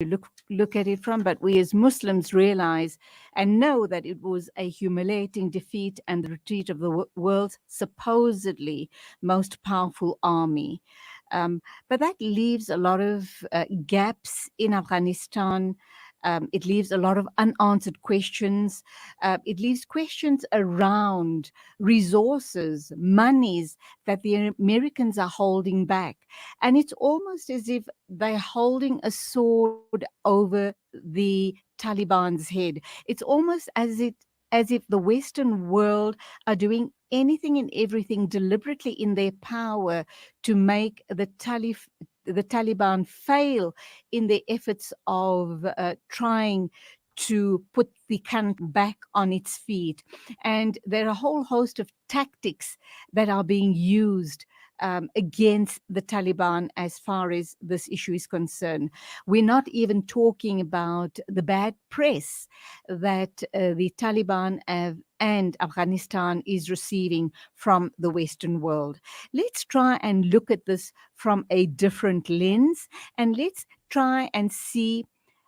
look at it from, but we as Muslims realize and know that it was a humiliating defeat and the retreat of the world's supposedly most powerful army. But that leaves a lot of gaps in Afghanistan. It leaves a lot of unanswered questions. It leaves questions around resources, monies that the Americans are holding back. And it's almost as if they're holding a sword over the Taliban's head. It's almost as if the Western world are doing anything and everything deliberately in their power to make the Taliban fail in their efforts of trying to put the country back on its feet. And there are a whole host of tactics that are being used against the Taliban as far as this issue is concerned. We're not even talking about the bad press that the Taliban and Afghanistan is receiving from the Western world. Let's try and look at this from a different lens, and let's try and see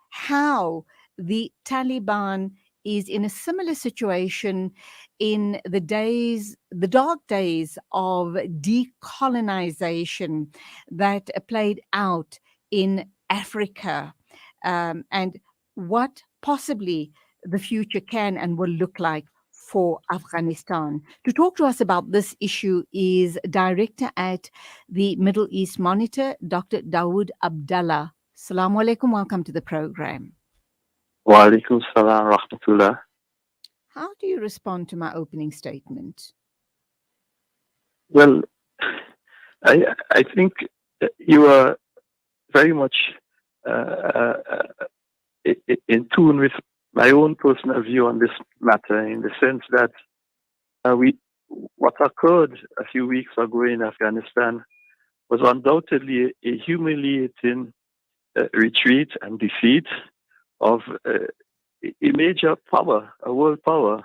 how the Taliban is in a similar situation in the dark days of decolonization that played out in Africa, and what possibly the future can and will look like for Afghanistan. To talk to us about this issue is Director at the Middle East Monitor, Dr. Daud Abdullah. Assalamu alaikum. Welcome to the program. Wa alaikum salam rahmatullah. How do you respond to my opening statement? Well, I think you are very much in tune with my own personal view on this matter, in the sense that what occurred a few weeks ago in Afghanistan was undoubtedly a humiliating retreat and defeat of a major power, a world power.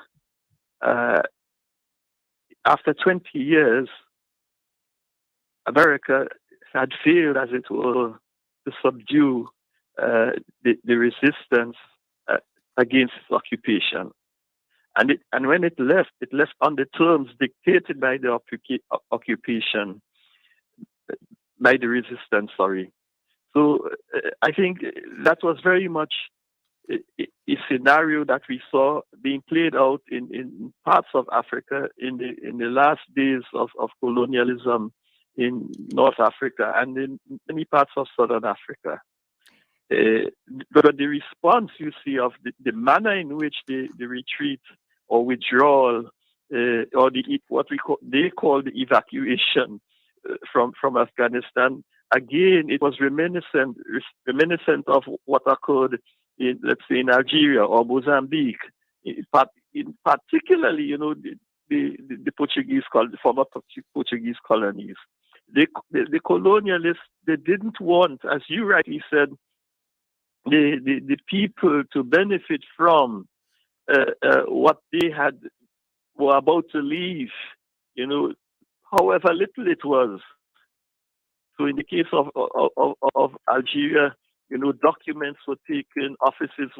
After 20 years, America had failed, as it were, to subdue the resistance against its occupation. And when it left on the terms dictated by the occupation, by the resistance, sorry. So I think that was very much a scenario that we saw being played out in parts of Africa in the last days of colonialism in North Africa and in many parts of Southern Africa. But the response you see of the manner in which the retreat or withdrawal or they call the evacuation from Afghanistan, again, it was reminiscent of what occurred let's say in Algeria or Mozambique, particularly, the Portuguese, the former Portuguese colonies. The colonialists, they didn't want, as you rightly said, the people to benefit from what they were about to leave, however little it was. So in the case of Algeria, documents were taken, offices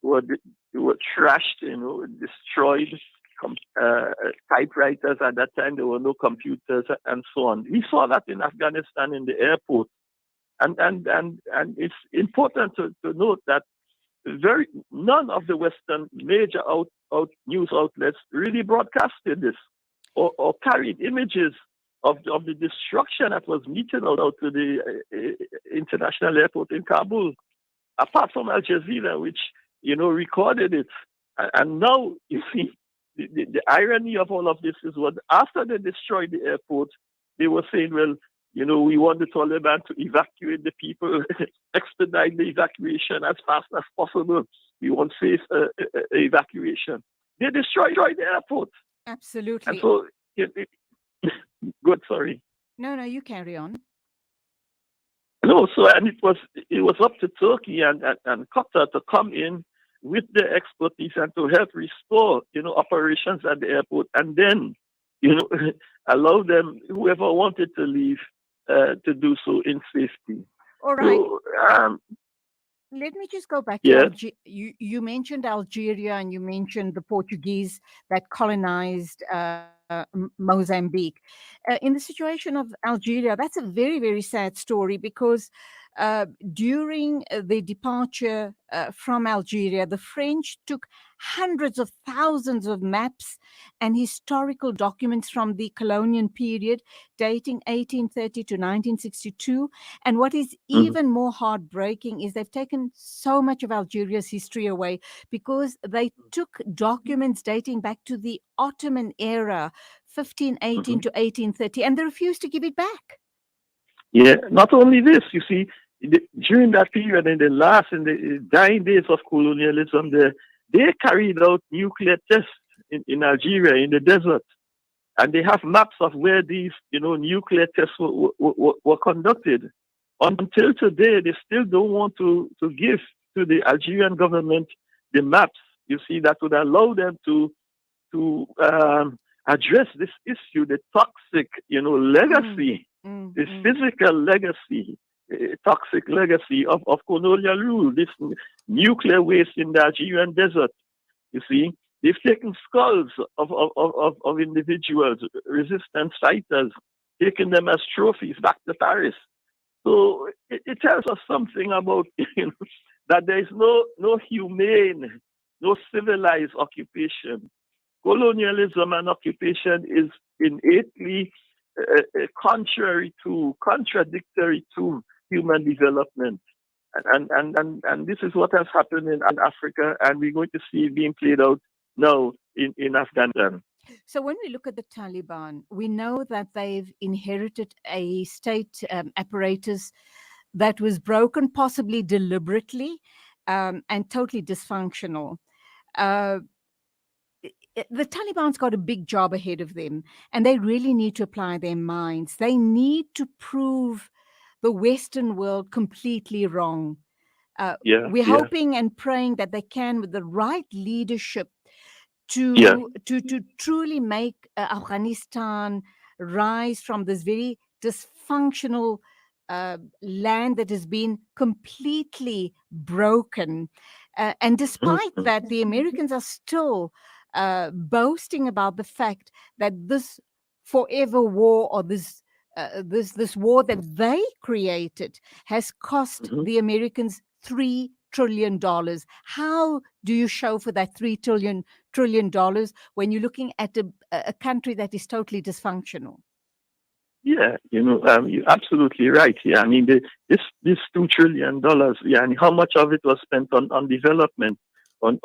were trashed, destroyed, typewriters at that time, there were no computers and so on. We saw that in Afghanistan in the airport. And it's important to note that none of the Western major news outlets really broadcasted this or carried images of the destruction that was meted out to the international airport in Kabul, apart from Al Jazeera, which, recorded it. And now, you see, the irony of all of this is what, after they destroyed the airport, they were saying, well, we want the Taliban to evacuate the people, expedite the evacuation as fast as possible. We want safe evacuation. They destroyed the airport. Absolutely. And so, good, sorry. No, you carry on. No, so and it was up to Turkey and Qatar to come in with their expertise and to help restore, operations at the airport, and then, allow them, whoever wanted to leave, to do so in safety. All right. So, let me just go back to Yes. Algeria. You mentioned Algeria and you mentioned the Portuguese that colonized Mozambique. In the situation of Algeria, that's a very, very sad story because during the departure from Algeria, the French took hundreds of thousands of maps and historical documents from the colonial period dating 1830 to 1962. And what is Mhm. even more heartbreaking is they've taken so much of Algeria's history away because they took documents dating back to the Ottoman era, 1518 Mhm. to 1830, and they refused to give it back. Yeah. Not only this, you see, during that period, in the dying days of colonialism, they carried out nuclear tests in Algeria in the desert, and they have maps of where these, nuclear tests were conducted. Until today, they still don't want to give to the Algerian government the maps. You see, that would allow them to address this issue, the toxic, legacy, the physical legacy, toxic legacy of colonial rule, this nuclear waste in the Algerian desert. You see, they've taken skulls of individuals, resistance fighters, taken them as trophies back to Paris. So it tells us something about that there is no humane, no civilized occupation. Colonialism and occupation is innately contradictory to human development. And this is what has happened in Africa, and we're going to see it being played out now in Afghanistan. So when we look at the Taliban, we know that they've inherited a state apparatus that was broken, possibly deliberately, and totally dysfunctional. Uh, the Taliban's got a big job ahead of them, and they really need to apply their minds. They need to prove the Western world completely wrong. Yeah, We're yeah, hoping and praying that they can, with the right leadership, yeah. to truly make Afghanistan rise from this very dysfunctional land that has been completely broken. And despite that, the Americans are still boasting about the fact that this forever war, or this war that they created, has cost Mhm. the Americans $3 trillion. How do you show for that $3 trillion when you're looking at a country that is totally dysfunctional? Yeah, you're absolutely right. Yeah, I mean, this $2 trillion. Yeah, and how much of it was spent on development, on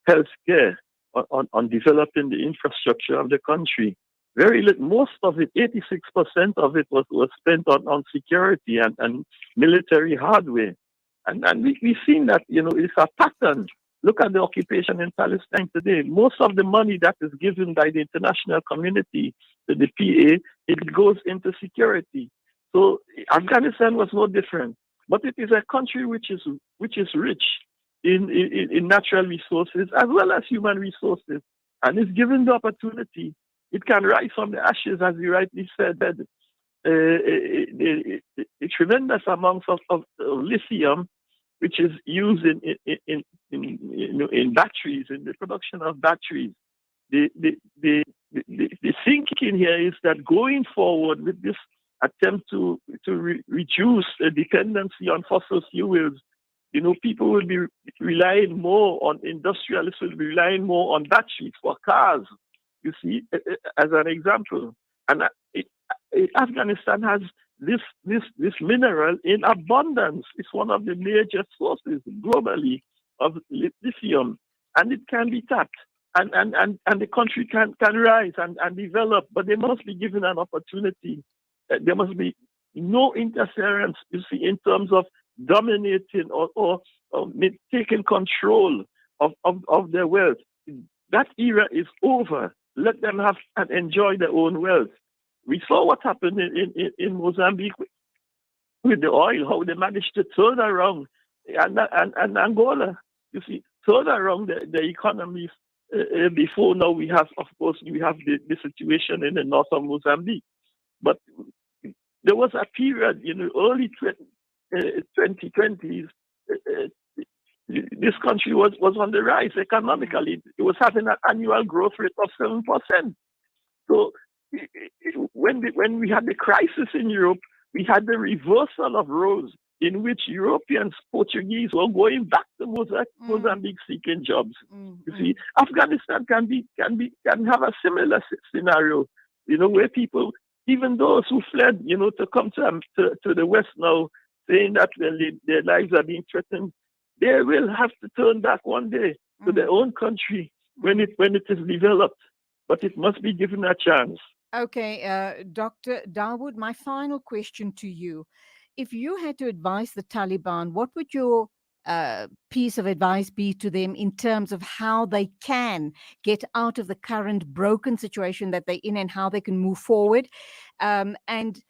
healthcare, on developing the infrastructure of the country. Very little, most of it, 86% of it was spent on security and military hardware. And we've seen that, it's a pattern. Look at the occupation in Palestine today. Most of the money that is given by the international community to the PA, it goes into security. So Afghanistan was no different. But it is a country which is rich in natural resources as well as human resources. And it's given the opportunity. It can rise from the ashes, as you rightly said, a tremendous amounts of lithium, which is used in batteries, in the production of batteries. The, the, the, the thinking here is that going forward with this attempt to reduce the dependency on fossil fuels, people will be relying more on industrialists, will be relying more on batteries for cars, you see, as an example. And Afghanistan has this mineral in abundance. It's one of the major sources globally of lithium, and it can be tapped. And the country can rise and develop, but they must be given an opportunity. There must be no interference, you see, in terms of dominating or taking control of their wealth. That era is over. Let them have and enjoy their own wealth. We saw what happened in Mozambique with the oil, how they managed to turn around, and Angola, you see, turn around the economies. Before now, we have, of course, the situation in the north of Mozambique. But there was a period in the early 2020s this country was on the rise economically. It was having an annual growth rate of 7%. So when we had the crisis in Europe, we had the reversal of roles in which Europeans, Portuguese were going back to Mozambique seeking jobs. You see, Afghanistan can have a similar scenario, where people, even those who fled, to come to the West now, saying that their lives are being threatened, they will have to turn back one day to their own country when it is developed, but it must be given a chance. Okay, Dr. Daud, my final question to you. If you had to advise the Taliban, what would your piece of advice be to them in terms of how they can get out of the current broken situation that they're in and how they can move forward? And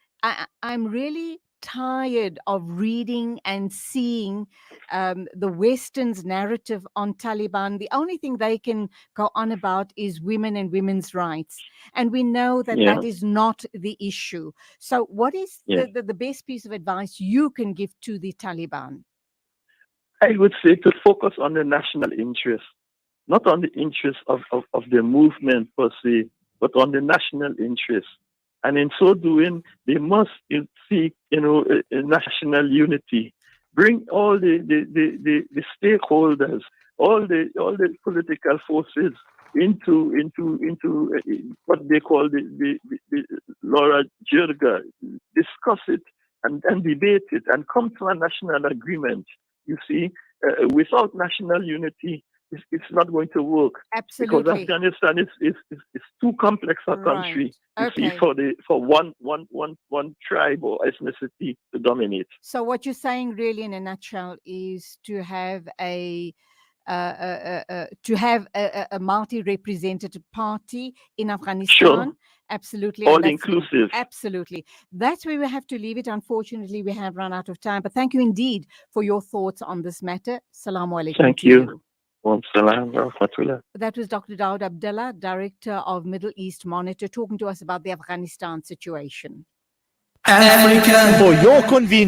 I'm really tired of reading and seeing the Western's narrative on Taliban. The only thing they can go on about is women and women's rights. And we know that that is not the issue. So what is the best piece of advice you can give to the Taliban? I would say to focus on the national interest, not on the interest of the movement per se, but on the national interest. And in so doing, they must seek, a national unity. Bring all the stakeholders, all the political forces into what they call the Laura Jirga. Discuss it and debate it and come to a national agreement. You see, without national unity, it's not going to work. Absolutely. Because Afghanistan is too complex a country for one tribe or ethnicity to dominate. So what you're saying really in a nutshell is to have a multi-representative party in Afghanistan. Sure. Absolutely. All inclusive. Absolutely. That's where we have to leave it. Unfortunately, we have run out of time. But thank you indeed for your thoughts on this matter. Assalamu alaikum. Thank you. That was Dr. Daud Abdullah, Director of Middle East Monitor, talking to us about the Afghanistan situation. Africa. For your convenience.